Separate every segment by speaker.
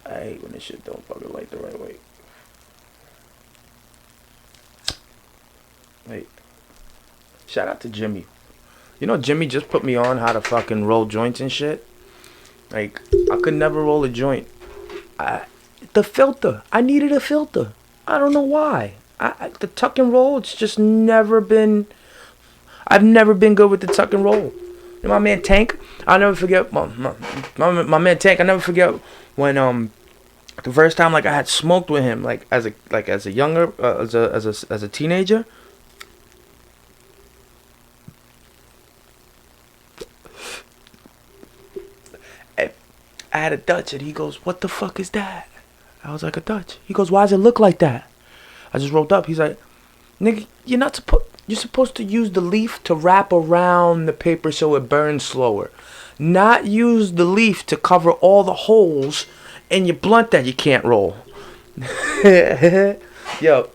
Speaker 1: I hate when this shit don't fucking light the right way. Wait. Shout out to Jimmy. You know, Jimmy just put me on how to fucking roll joints and shit. Like, I could never roll a joint. The filter. I needed a filter. I don't know why. The tuck and roll, it's just never been... I've never been good with the tuck and roll. You know, my man Tank, I'll never forget... My man Tank, I'll never forget when... The first time, like, I had smoked with him, like, as a younger... as a teenager... I had a Dutch, and he goes, "What the fuck is that?" I was like, "A Dutch." He goes, "Why does it look like that?" I just rolled up. He's like, "Nigga, you're supposed to use the leaf to wrap around the paper so it burns slower. Not use the leaf to cover all the holes in your blunt that you can't roll." Yo,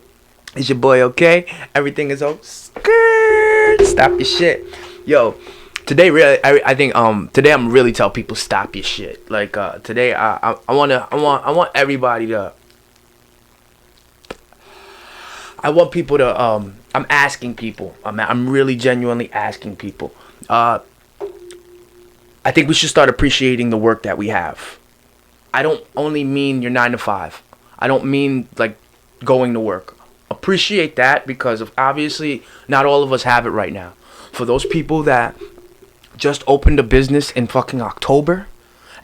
Speaker 1: it's your boy, okay? Everything is okay. Stop your shit. Yo. Today, really, I think today I'm really tell people stop your shit. Like today, I want everybody to. I want people to. I'm asking people. I'm really genuinely asking people. I think we should start appreciating the work that we have. I don't only mean your 9 to 5. I don't mean like going to work. Appreciate that because of obviously not all of us have it right now. For those people that just opened a business in fucking October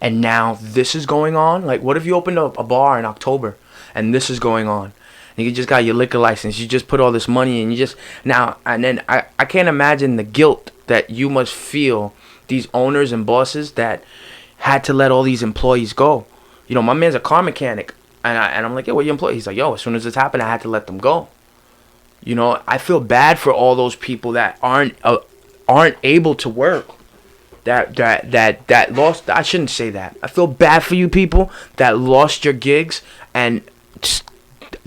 Speaker 1: and now this is going on. Like, what if you opened up a bar in October and this is going on? And you just got your liquor license. You just put all this money and you just now and then I can't imagine the guilt that you must feel, these owners and bosses that had to let all these employees go. You know, my man's a car mechanic and I'm like, "Yo, what your employee?" He's like, "Yo, as soon as this happened, I had to let them go." You know, I feel bad for all those people that aren't able to work. That lost. I shouldn't say that. I feel bad for you people that lost your gigs and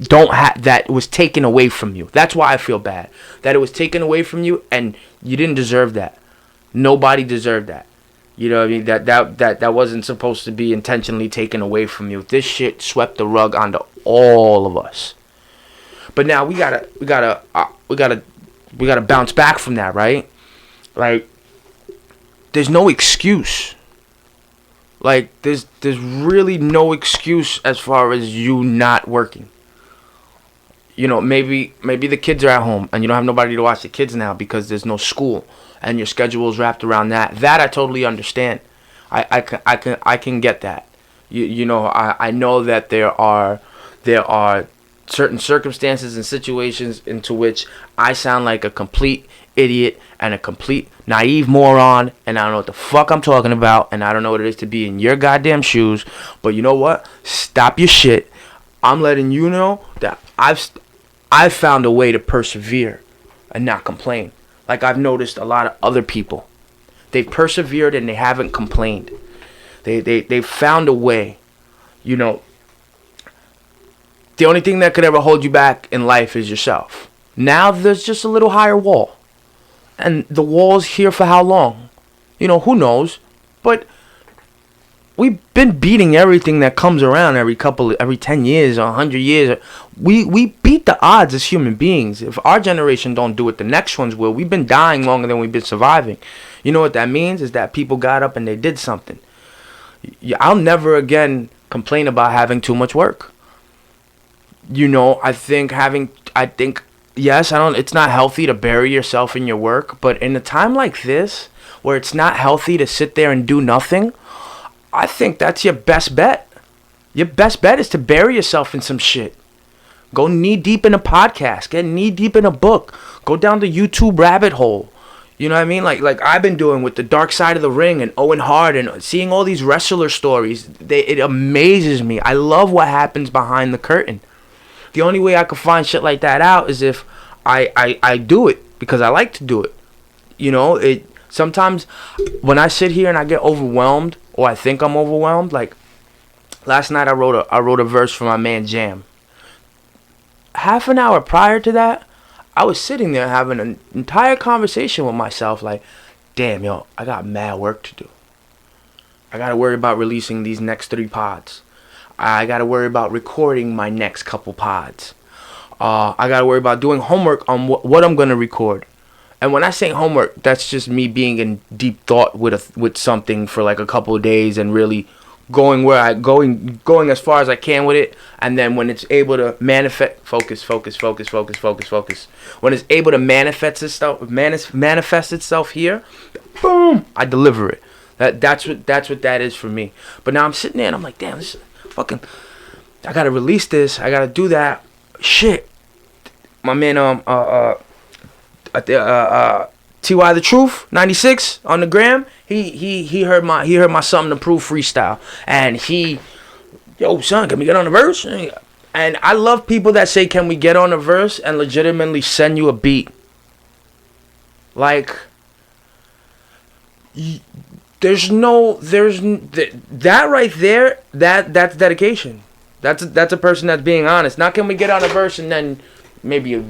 Speaker 1: don't have that was taken away from you. That's why I feel bad that it was taken away from you and you didn't deserve that. Nobody deserved that. You know what I mean? That wasn't supposed to be intentionally taken away from you. This shit swept the rug onto all of us. But now we gotta bounce back from that, right? Like, there's no excuse. Like, there's really no excuse as far as you not working. You know, maybe the kids are at home and you don't have nobody to watch the kids now because there's no school and your schedule is wrapped around that. That I totally understand. I can get that. You know, I know that there are certain circumstances and situations into which I sound like a complete idiot and a complete naive moron and I don't know what the fuck I'm talking about and I don't know what it is to be in your goddamn shoes. But you know what? Stop your shit. I'm letting you know that I've found a way to persevere and not complain. Like, I've noticed a lot of other people. They've persevered and they haven't complained. They've found a way. You know, the only thing that could ever hold you back in life is yourself. Now there's just a little higher wall. And the wall's here for how long? You know, who knows? But we've been beating everything that comes around every 10 years or 100 years. We beat the odds as human beings. If our generation don't do it, the next ones will. We've been dying longer than we've been surviving. You know what that means? Is that people got up and they did something. I'll never again complain about having too much work. You know, I think yes, it's not healthy to bury yourself in your work, but in a time like this, where it's not healthy to sit there and do nothing, I think that's your best bet. Your best bet is to bury yourself in some shit. Go knee deep in a podcast, get knee deep in a book, go down the YouTube rabbit hole. You know what I mean? Like I've been doing with the Dark Side of the Ring and Owen Hart and seeing all these wrestler stories. It amazes me. I love what happens behind the curtain. The only way I could find shit like that out is if I do it because I like to do it. You know, sometimes when I sit here and I get overwhelmed or I think I'm overwhelmed, like last night I wrote a verse for my man Jam. Half an hour prior to that, I was sitting there having an entire conversation with myself like, damn, yo, I got mad work to do. I got to worry about releasing these next 3 pods. I got to worry about recording my next couple pods. I got to worry about doing homework on what I'm going to record. And when I say homework, that's just me being in deep thought with something for like a couple of days and really going as far as I can with it. And then when it's able to focus. When it's able to manifest itself here, boom, I deliver it. That's what that is for me. But now I'm sitting there and I'm like, damn, this is fucking, I gotta release this. I gotta do that. Shit, my man, Ty the Truth 96 on the gram. He heard my something to prove freestyle, and yo son, can we get on the verse? And I love people that say, can we get on the verse, and legitimately send you a beat. Like, there's that right there. That's dedication. That's a person that's being honest. Not can we get on a verse and then maybe we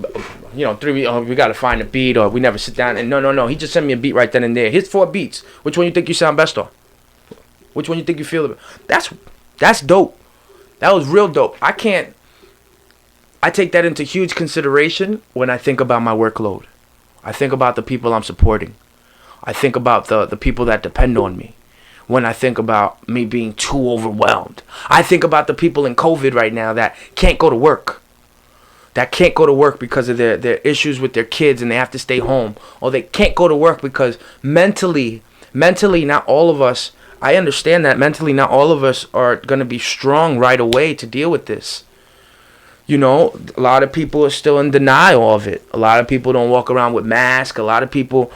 Speaker 1: gotta find a beat, or we never sit down and no. He just sent me a beat right then and there. Here's 4 beats. Which one you think you sound best on? Which one you think you feel? That's dope. That was real dope. I take that into huge consideration when I think about my workload. I think about the people I'm supporting. I think about the people that depend on me. When I think about me being too overwhelmed. I think about the people in COVID right now that can't go to work. Because of their issues with their kids and they have to stay home. Or they can't go to work because mentally, not all of us, I understand that mentally not all of us are going to be strong right away to deal with this. A lot of people are still in denial of it. A lot of people don't walk around with masks. A lot of people,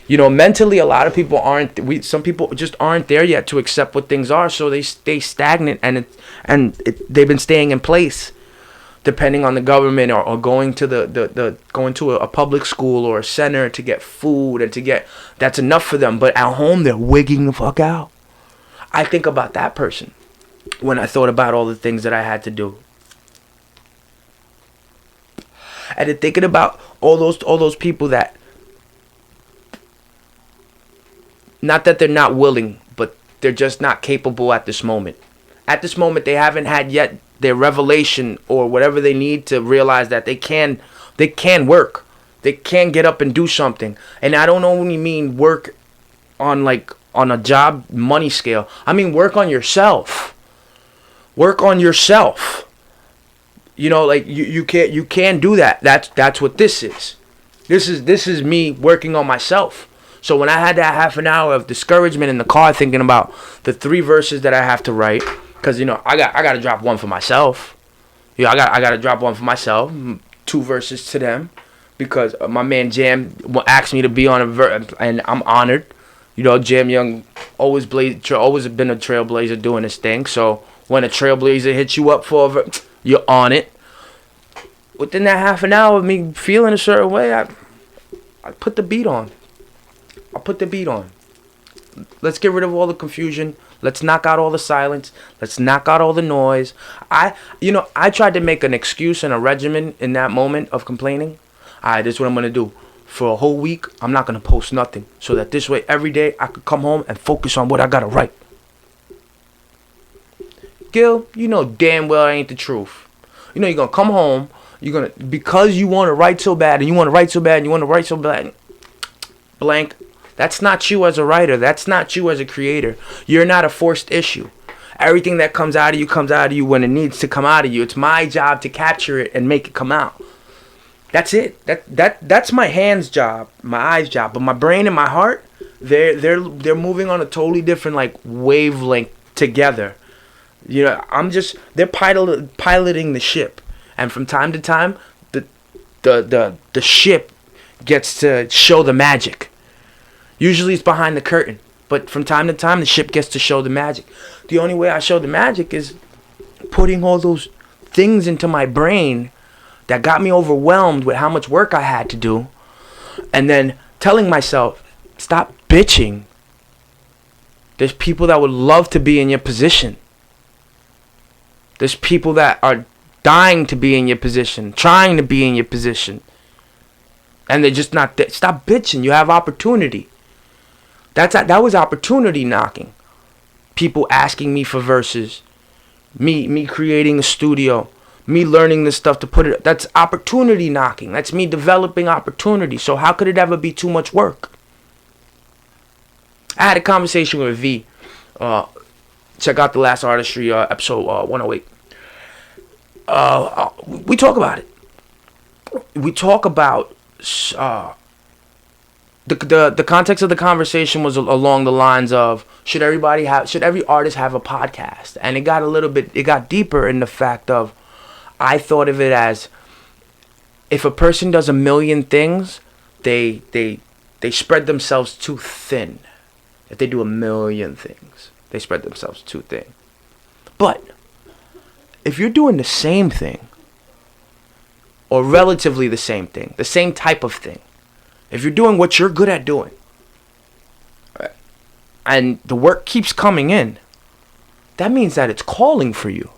Speaker 1: mentally, a lot of people some people just aren't there yet to accept what things are. So they stay stagnant and they've been staying in place, depending on the government or going to going to a public school or a center to get food and that's enough for them. But at home, they're wigging the fuck out. I think about that person when I thought about all the things that I had to do. And then thinking about all those people that, not that they're not willing, but they're just not capable at this moment. At this moment, they haven't had yet their revelation or whatever they need to realize that they can work. They can get up and do something. And I don't only mean work on a job money scale. I mean work on yourself. Work on yourself. You can do that. That's what this is. This is me working on myself. So when I had that half an hour of discouragement in the car, thinking about the 3 verses that I have to write, because I got to drop one for myself. I got to drop one for myself, 2 verses to them, because my man Jam asked me to be on a verse, and I'm honored. Jam Young always been a trailblazer doing his thing. So when a trailblazer hits you up for a verse, you're on it. Within that half an hour of me feeling a certain way, I put the beat on. Let's get rid of all the confusion. Let's knock out all the silence. Let's knock out all the noise. I tried to make an excuse and a regimen in that moment of complaining. This is what I'm going to do. For a whole week, I'm not going to post nothing. So that this way, every day, I could come home and focus on what I got to write. Gil, you know damn well it ain't the truth. You're going to come home. Because you want to write so bad, and you want to write so bad, and you want to write so bad, blank. That's not you as a writer. That's not you as a creator. You're not a forced issue. Everything that comes out of you comes out of you when it needs to come out of you. It's my job to capture it and make it come out. That's it. That's my hands' job, my eyes' job. But my brain and my heart, they're moving on a totally different wavelength together. They're piloting the ship. And from time to time, the ship gets to show the magic. Usually it's behind the curtain. But from time to time, the ship gets to show the magic. The only way I show the magic is putting all those things into my brain that got me overwhelmed with how much work I had to do. And then telling myself, stop bitching. There's people that would love to be in your position. There's people that are dying to be in your position, trying to be in your position, and they're just not there. Stop bitching. You have opportunity. That was opportunity knocking. People asking me for verses, Me creating a studio. Me learning this stuff to put it. That's opportunity knocking. That's me developing opportunity. So how could it ever be too much work? I had a conversation with V. Check out the last artistry episode 108. We talk about it. We talk about the context of the conversation was along the lines of should every artist have a podcast? And it got deeper in the fact of I thought of it as if a person does a million things, they spread themselves too thin. If they do a million things, they spread themselves too thin. But if you're doing the same thing, or relatively the same thing, the same type of thing, if you're doing what you're good at doing, and the work keeps coming in, that means that it's calling for you.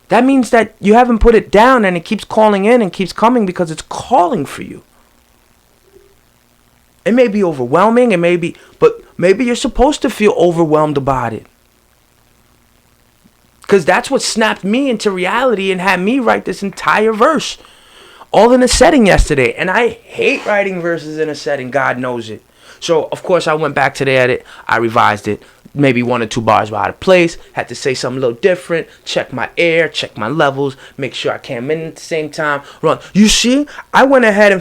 Speaker 1: That means that you haven't put it down and it keeps calling in and keeps coming because it's calling for you. It may be overwhelming, but maybe you're supposed to feel overwhelmed about it. Because that's what snapped me into reality and had me write this entire verse. All in a setting yesterday. And I hate writing verses in a setting. God knows it. So, of course, I went back to the edit. I revised it. Maybe 1 or 2 bars were out of place. Had to say something a little different. Check my air. Check my levels. Make sure I came in at the same time. Run. You see, I went ahead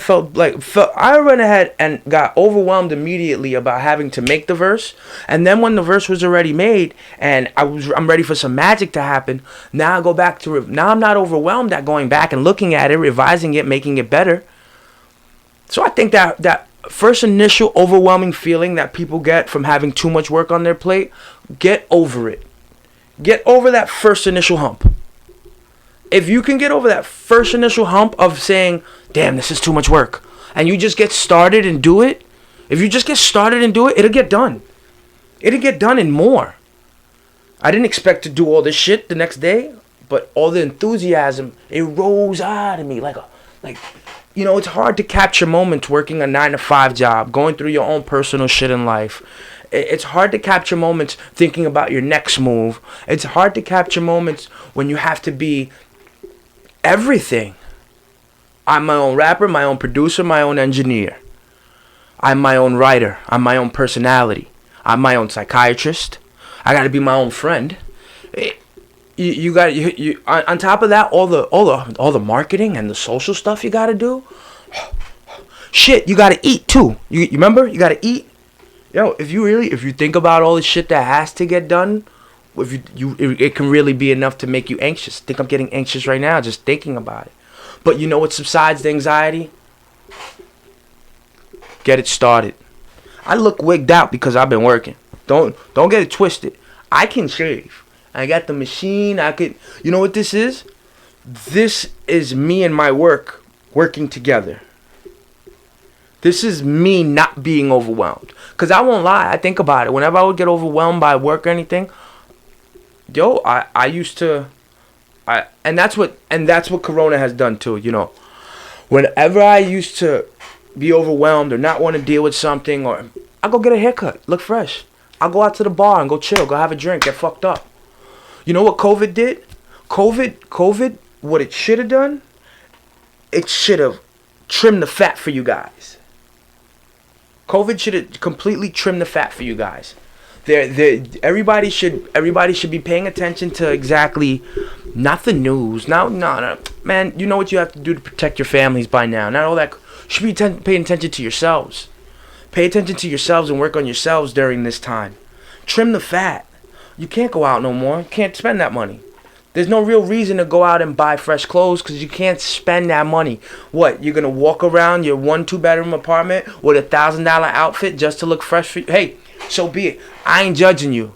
Speaker 1: and got overwhelmed immediately about having to make the verse. And then when the verse was already made and I'm ready for some magic to happen, now I go back to it. Now I'm not overwhelmed at going back and looking at it, revising it, making it better. So I think that first initial overwhelming feeling that people get from having too much work on their plate, get over it. Get over that first initial hump. If you can get over that first initial hump of saying, damn, this is too much work, and you just get started and do it, if you just get started and do it, it'll get done. It'll get done and more. I didn't expect to do all this shit the next day, but all the enthusiasm, it rose out of me like it's hard to capture moments working a 9-to-5 job, going through your own personal shit in life. It's hard to capture moments thinking about your next move. It's hard to capture moments when you have to be everything. I'm my own rapper, my own producer, my own engineer. I'm my own writer. I'm my own personality. I'm my own psychiatrist. I got to be my own friend. You got on top of that, all the marketing and the social stuff you got to do. Shit, you got to eat too. You remember? You got to eat. If you think about all the shit that has to get done, it can really be enough to make you anxious. I think I'm getting anxious right now just thinking about it. But you know what subsides the anxiety? Get it started. I look wigged out because I've been working. Don't get it twisted. I can shave. I got the machine. You know what this is? This is me and my work working together. This is me not being overwhelmed. Because I won't lie, I think about it. Whenever I would get overwhelmed by work or anything, I used to, and that's what Corona has done too, Whenever I used to be overwhelmed or not want to deal with something, or I go get a haircut, look fresh. I'll go out to the bar and go chill, go have a drink, get fucked up. You know what COVID did? COVID, what it should have done? It should have trimmed the fat for you guys. COVID should have completely trimmed the fat for you guys. Everybody should be paying attention to exactly, not the news. No, man. You know what you have to do to protect your families by now. Not all that. You should be paying attention to yourselves. Pay attention to yourselves and work on yourselves during this time. Trim the fat. You can't go out no more. You can't spend that money. There's no real reason to go out and buy fresh clothes because you can't spend that money. What, you're going to walk around your 1-2-bedroom apartment with a $1,000 outfit just to look fresh for you? Hey, so be it. I ain't judging you.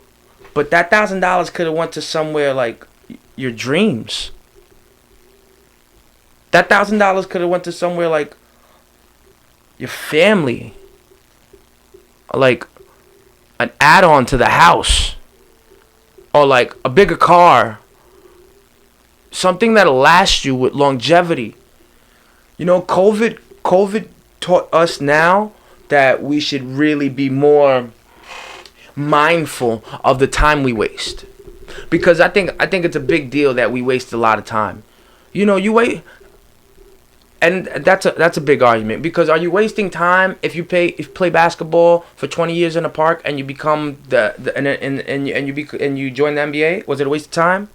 Speaker 1: But that $1,000 could have went to somewhere like your dreams. That $1,000 could have went to somewhere like your family. Like an add-on to the house. Or like a bigger car. Something that'll last you with longevity. COVID taught us now that we should really be more mindful of the time we waste. Because I think it's a big deal that we waste a lot of time. You wait, and that's a big argument. Because are you wasting time if you play basketball for 20 years in a park and you become and you join the NBA? Was it a waste of time?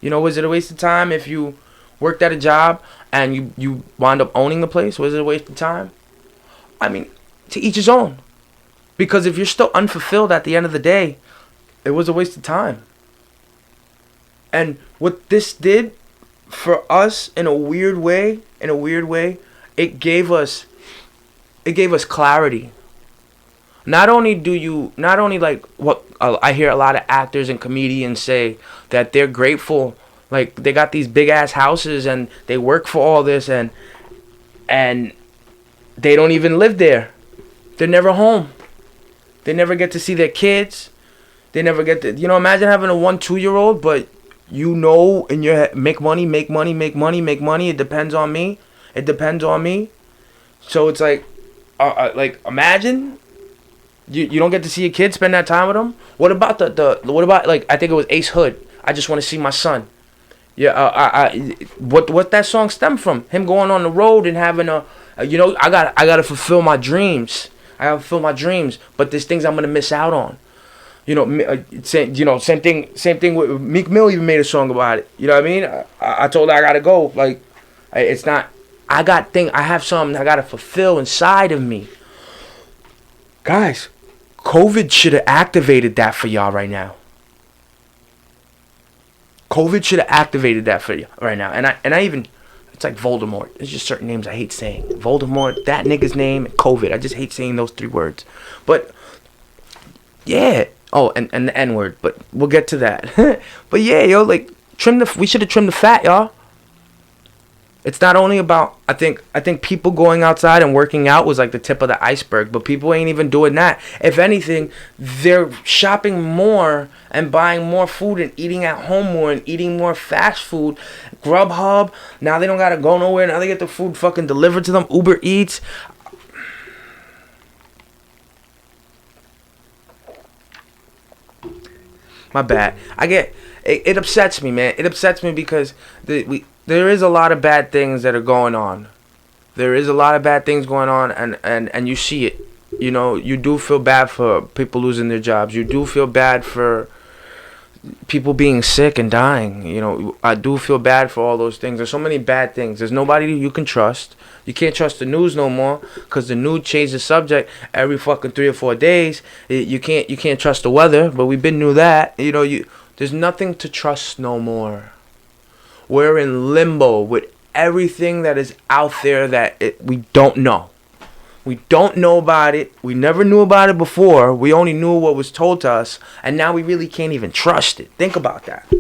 Speaker 1: Was it a waste of time if you worked at a job and you wound up owning the place? Was it a waste of time? I mean, to each his own. Because if you're still unfulfilled at the end of the day, it was a waste of time. And what this did for us in a weird way, it gave us clarity. Not only like what I hear a lot of actors and comedians say that they're grateful, like they got these big ass houses and they work for all this and they don't even live there. They're never home. They never get to see their kids. They never get to, imagine having a 1-2-year-old, but in your head, make money. It depends on me. So it's like imagine you don't get to see your kids, spend that time with them. What about what about like I think it was Ace Hood. I just want to see my son. Yeah, what that song stemmed from? Him going on the road and having I gotta fulfill my dreams. But there's things I'm gonna miss out on. Same thing with Meek Mill. Even made a song about it. You know what I mean? I told her I gotta go. Like, it's not. I have something I gotta fulfill inside of me. Guys, COVID should have activated that for y'all right now. COVID should have activated that for you right now. And I even. It's like Voldemort. There's just certain names I hate saying. Voldemort, that nigga's name, and COVID. I just hate saying those 3 words. But, yeah. Oh, and the N word. But we'll get to that. But yeah, like, we should have trimmed the fat, y'all. It's not only about, I think people going outside and working out was like the tip of the iceberg. But people ain't even doing that. If anything, they're shopping more and buying more food and eating at home more and eating more fast food. Grubhub, now they don't gotta go nowhere. Now they get the food fucking delivered to them. Uber Eats. My bad. It upsets me, man. It upsets me because there is a lot of bad things that are going on. There is a lot of bad things going on, and you see it. You do feel bad for people losing their jobs. You do feel bad for people being sick and dying. I do feel bad for all those things. There's so many bad things. There's nobody you can trust. You can't trust the news no more because the news changes the subject every fucking 3 or 4 days. You can't trust the weather, but we've been knew that. There's nothing to trust no more. We're in limbo with everything that is out there that we don't know. We don't know about it. We never knew about it before. We only knew what was told to us. And now we really can't even trust it. Think about that.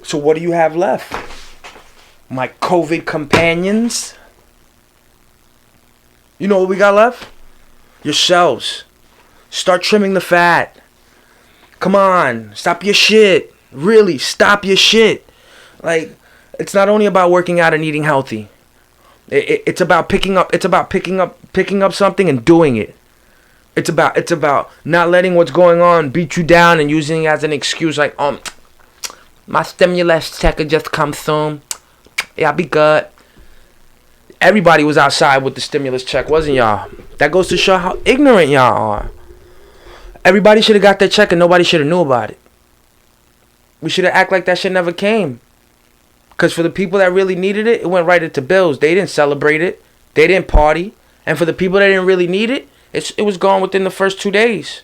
Speaker 1: So what do you have left? My COVID companions. You know what we got left? Yourselves. Start trimming the fat. Come on. Stop your shit. Really, stop your shit. Like, it's not only about working out and eating healthy. It's about picking up something and doing it. It's about not letting what's going on beat you down and using it as an excuse like, my stimulus check will just come soon. Yeah, I'll be good. Everybody was outside with the stimulus check, wasn't y'all? That goes to show how ignorant y'all are. Everybody should have got their check and nobody should have knew about it. We should have acted like that shit never came. Because for the people that really needed it, it went right into bills. They didn't celebrate it. They didn't party. And for the people that didn't really need it, it was gone within the first 2 days.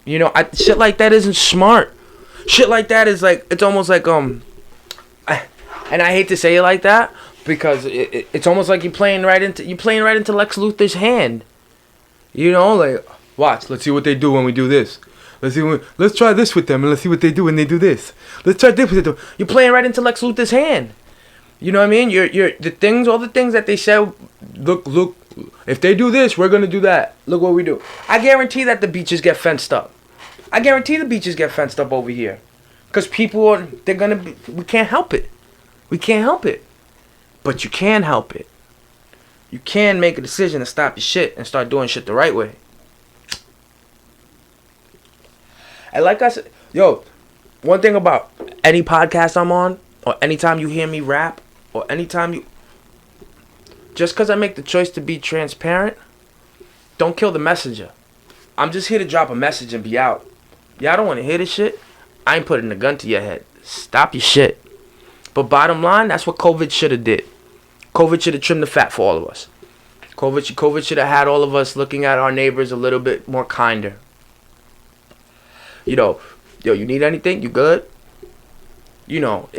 Speaker 1: Shit like that isn't smart. Shit like that is like, it's almost like, and I hate to say it like that, because it's almost like you're playing right into Lex Luthor's hand. Like, watch, let's see what they do when we do this. Let's try this with them and let's see what they do when they do this. Let's try this with them. You're playing right into Lex Luthor's hand. You know what I mean? All the things that they said, look, if they do this, we're going to do that. Look what we do. I guarantee that the beaches get fenced up. Over here. Because people we can't help it. But you can help it. You can make a decision to stop your shit and start doing shit the right way. And like I said, Yo, one thing about any podcast I'm on, or anytime you hear me rap, or anytime you... Just because I make the choice to be transparent, don't kill the messenger. I'm just here to drop a message and be out. Y'all don't want to hear this shit? I ain't putting a gun to your head. Stop your shit. But bottom line, that's what COVID should have did. COVID should have trimmed the fat for all of us. COVID should have had all of us looking at our neighbors a little bit more kinder. You know, yo, you need anything? You good? You know,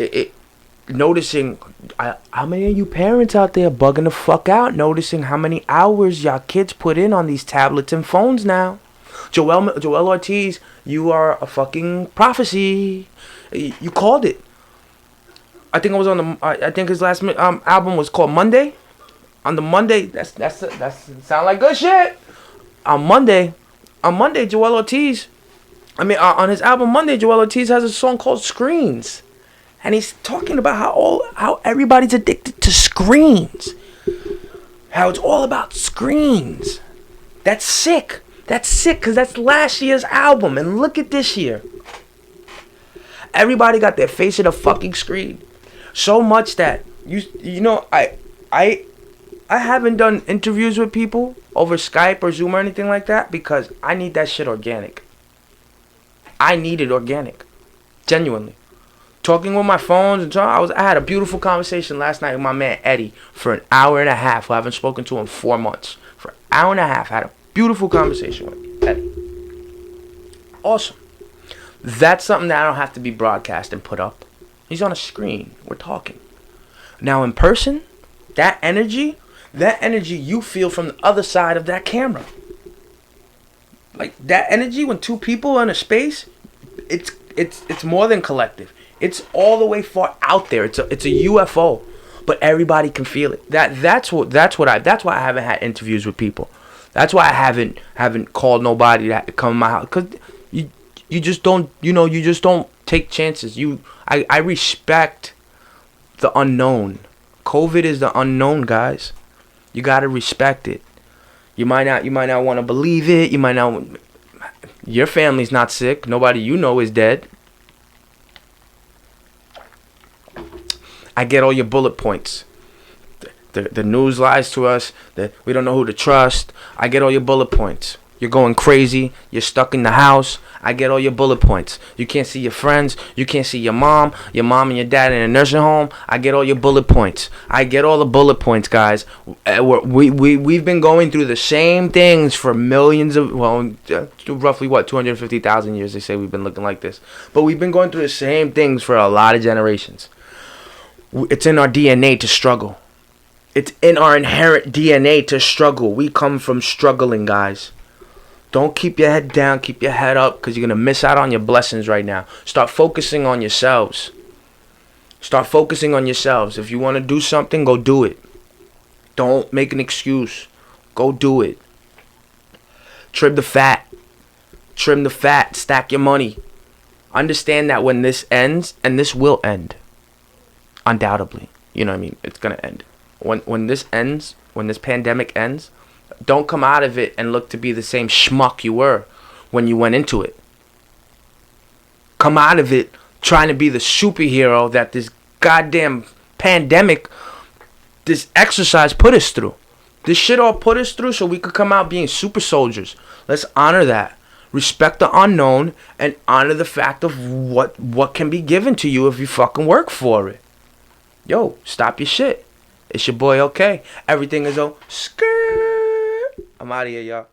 Speaker 1: noticing how many of you parents out there bugging the fuck out, noticing how many hours y'all kids put in on these tablets and phones now. Joel Ortiz, you are a fucking prophecy. You called it. I think it was on the. I think his last album was called Monday. On the Monday, that's sound like good shit. On Monday, Joel Ortiz. On his album Monday, Joel Ortiz has a song called Screens, and he's talking about how everybody's addicted to screens. How it's all about screens. That's sick. That's sick because that's last year's album, and look at this year. Everybody got their face in a fucking screen. So much that you know I haven't done interviews with people over Skype or Zoom or anything like that because I need that shit organic. I need it organic, genuinely. Talking with my phones and I had a beautiful conversation last night with my man Eddie for an hour and a half. I haven't spoken to him in 4 months. For an hour and a half, I had a beautiful conversation with Eddie. Awesome. That's something that I don't have to be broadcast and put up. He's on a screen. We're talking. Now in person, that energy you feel from the other side of that camera. Like that energy when two people are in a space, it's more than collective. It's all the way far out there. It's a UFO, but everybody can feel it. That's why I haven't had interviews with people. That's why I haven't called nobody to come to my house, cuz you just don't, you just don't take chances. I respect the unknown. COVID is the unknown, guys. You got to respect it. You might not want to believe it. You might not. Your family's not sick. Nobody you know is dead. I get all your bullet points. The news lies to us. That we don't know who to trust. I get all your bullet points. You're going crazy. You're stuck in the house. I get all your bullet points. You can't see your friends. You can't see your mom and your dad in a nursing home. I get all your bullet points. I get all the bullet points, guys. We've been going through the same things for millions of, roughly 250,000 years. They say we've been looking like this. But we've been going through the same things for a lot of generations. It's in our DNA to struggle. It's in our inherent DNA to struggle. We come from struggling, guys. Don't keep your head down. Keep your head up because you're going to miss out on your blessings right now. Start focusing on yourselves. Start focusing on yourselves. If you want to do something, go do it. Don't make an excuse. Go do it. Trim the fat. Trim the fat. Stack your money. Understand that when this ends, and this will end, undoubtedly. You know what I mean? It's going to end. When this ends, when this pandemic ends, don't come out of it and look to be the same schmuck you were when you went into it. Come out of it trying to be the superhero that this goddamn pandemic, this exercise put us through. This shit all put us through so we could come out being super soldiers. Let's honor that. Respect the unknown and honor the fact of what can be given to you if you fucking work for it. Yo, stop your shit. It's your boy OK. Everything is O.K. I'm out of here, y'all.